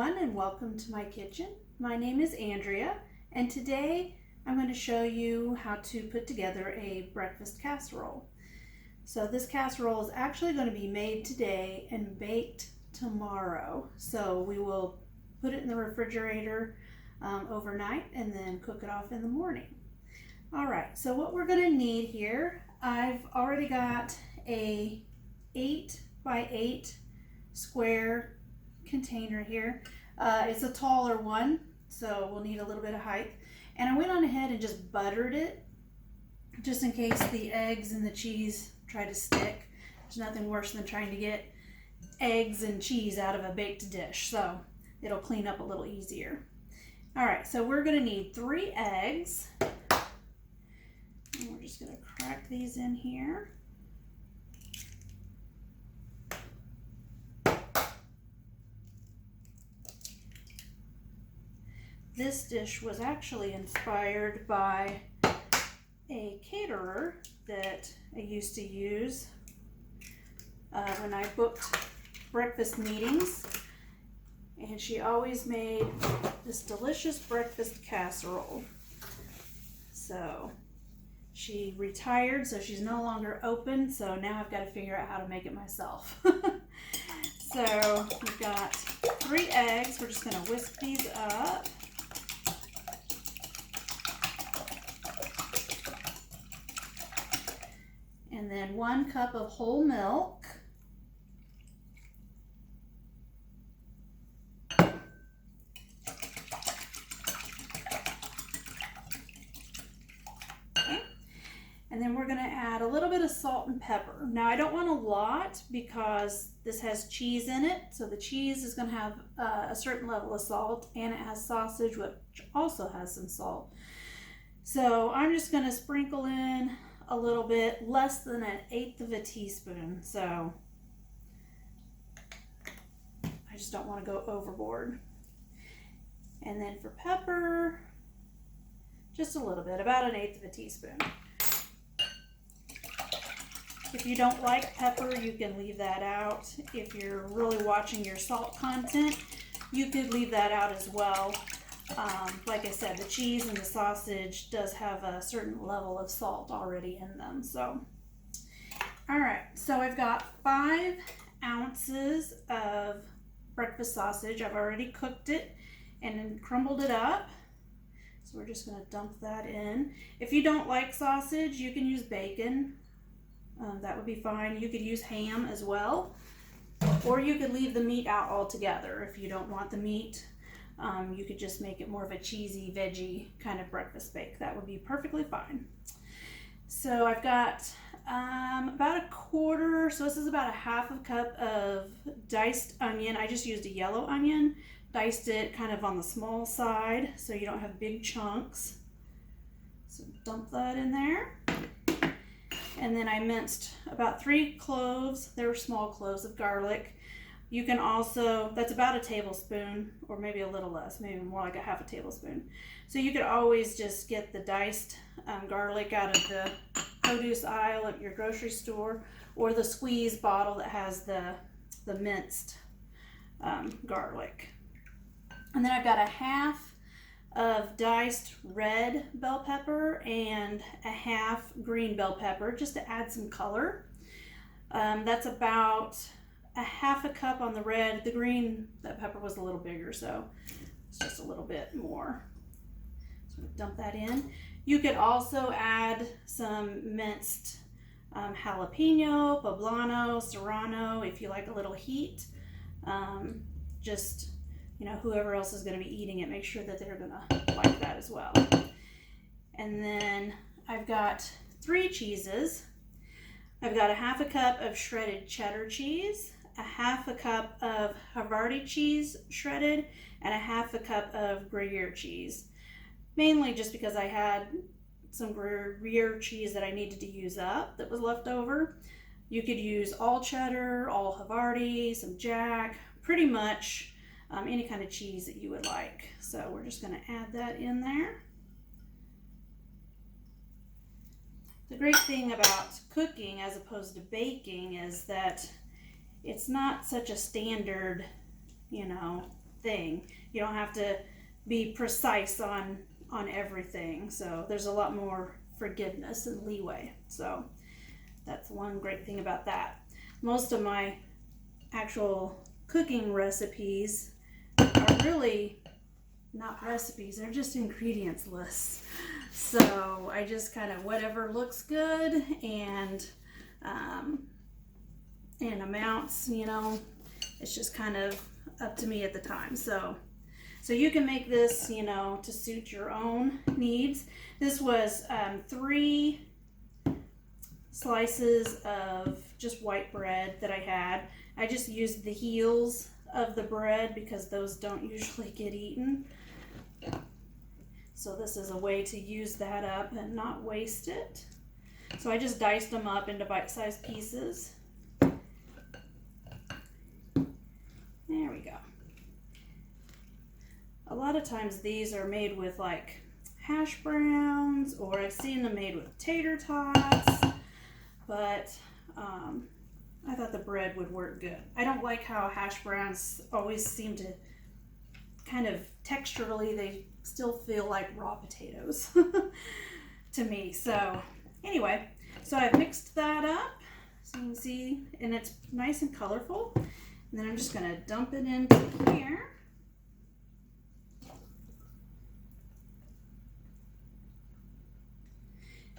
everyone, and welcome to my kitchen. My name is Andrea, and today I'm going to show you how to put together a breakfast casserole. So this casserole is actually going to be made today and baked tomorrow. So we will put it in the refrigerator overnight and then cook it off in the morning. All right, so what we're going to need here, I've already got a 8 by 8 square container here. It's a taller one, so we'll need a little bit of height. And I went on ahead and just buttered it, just in case the eggs and the cheese try to stick. There's nothing worse than trying to get eggs and cheese out of a baked dish, so it'll clean up a little easier. All right, so we're gonna need 3 eggs. And we're just gonna crack these in here. This dish was actually inspired by a caterer that I used to use when I booked breakfast meetings, and she always made this delicious breakfast casserole. So she retired, so she's no longer open, so now I've got to figure out how to make it myself. So we've got 3 eggs. We're just going to whisk these up. And then 1 cup of whole milk. Okay. And then we're going to add a little bit of salt and pepper. Now I don't want a lot because this has cheese in it, so the cheese is going to have a certain level of salt, and it has sausage, which also has some salt. So I'm just going to sprinkle in a little bit, less than 1/8 of a teaspoon. So I just don't want to go overboard. And then for pepper, just a little bit, about 1/8 of a teaspoon. If you don't like pepper, you can leave that out. If you're really watching your salt content, you could leave that out as well. Like I said, the cheese and the sausage does have a certain level of salt already in them. So, all right, so I've got 5 ounces of breakfast sausage. I've already cooked it and then crumbled it up. So we're just gonna dump that in. If you don't like sausage, you can use bacon. That would be fine. You could use ham as well, or you could leave the meat out altogether if you don't want the meat. You could just make it more of a cheesy, veggie kind of breakfast bake. That would be perfectly fine. So I've got about 1/4, so this is about 1/2 cup of diced onion. I just used a yellow onion, diced it kind of on the small side so you don't have big chunks. So dump that in there. And then I minced about 3 cloves. They were small cloves of garlic. You can also, that's about 1 tablespoon, or maybe a little less, maybe more like 1/2 tablespoon. So you could always just get the diced garlic out of the produce aisle at your grocery store, or the squeeze bottle that has the minced garlic. And then I've got 1/2 of diced red bell pepper and 1/2 green bell pepper, just to add some color. That's about 1/2 cup on the red. The green, that pepper was a little bigger, so it's just a little bit more. So dump that in. You could also add some minced jalapeno, poblano, serrano if you like a little heat. Just, you know, whoever else is going to be eating it, make sure that they're going to like that as well. And then I've got 3 cheeses. I've got 1/2 cup of shredded cheddar cheese, 1/2 cup of Havarti cheese shredded, and 1/2 cup of Gruyere cheese. Mainly just because I had some Gruyere cheese that I needed to use up that was left over. You could use all cheddar, all Havarti, some Jack, pretty much any kind of cheese that you would like. So we're just going to add that in there. The great thing about cooking as opposed to baking is that it's not such a standard, you know, thing. You don't have to be precise on everything. So there's a lot more forgiveness and leeway. So that's one great thing about that. Most of my actual cooking recipes are really not recipes, they're just ingredients lists. So I just kind of whatever looks good and amounts, you know, it's just kind of up to me at the time. So you can make this, you know, to suit your own needs. This was 3 slices of just white bread that I had. I just used the heels of the bread because those don't usually get eaten. So this is a way to use that up and not waste it. So I just diced them up into bite-sized pieces. There we go. A lot of times these are made with like hash browns, or I've seen them made with tater tots, but I thought the bread would work good. I don't like how hash browns always seem to kind of texturally, they still feel like raw potatoes to me. So anyway, so I've mixed that up so you can see, and it's nice and colorful. And then I'm just going to dump it into here.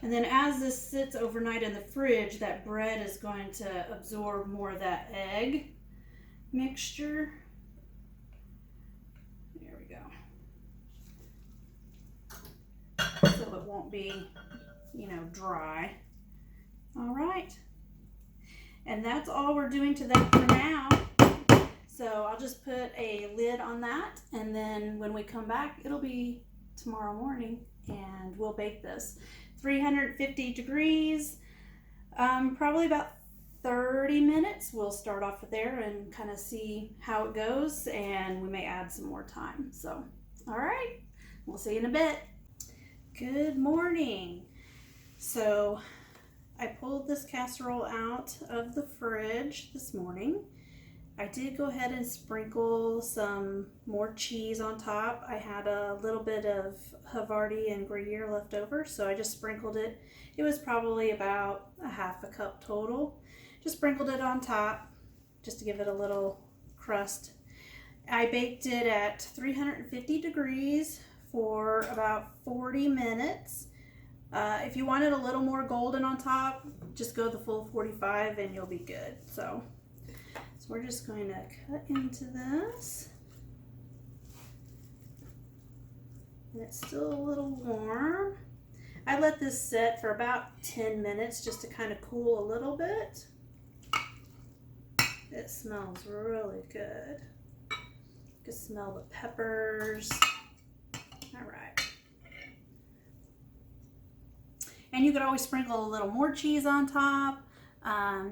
And then as this sits overnight in the fridge, that bread is going to absorb more of that egg mixture. There we go. So it won't be, you know, dry. All right. And that's all we're doing to that for now. So I'll just put a lid on that, and then when we come back, it'll be tomorrow morning, and we'll bake this. 350 degrees, probably about 30 minutes. We'll start off there and kind of see how it goes, and we may add some more time. So, all right, we'll see you in a bit. Good morning. So I pulled this casserole out of the fridge this morning. I did go ahead and sprinkle some more cheese on top. I had a little bit of Havarti and Gruyere left over, so I just sprinkled it. It was probably about a half a cup total. Just sprinkled it on top just to give it a little crust. I baked it at 350 degrees for about 40 minutes. If you want it a little more golden on top, just go the full 45 and you'll be good. So we're just going to cut into this. And it's still a little warm. I let this sit for about 10 minutes just to kind of cool a little bit. It smells really good. You can smell the peppers. All right. And you could always sprinkle a little more cheese on top.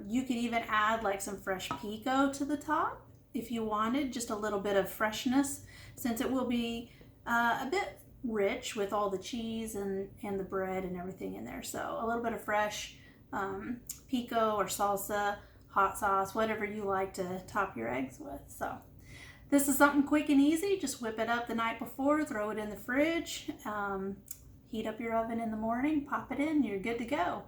You could even add like some fresh pico to the top if you wanted, just a little bit of freshness, since it will be a bit rich with all the cheese and the bread and everything in there. So a little bit of fresh pico or salsa, hot sauce, whatever you like to top your eggs with. So this is something quick and easy. Just whip it up the night before, throw it in the fridge, heat up your oven in the morning, pop it in, you're good to go.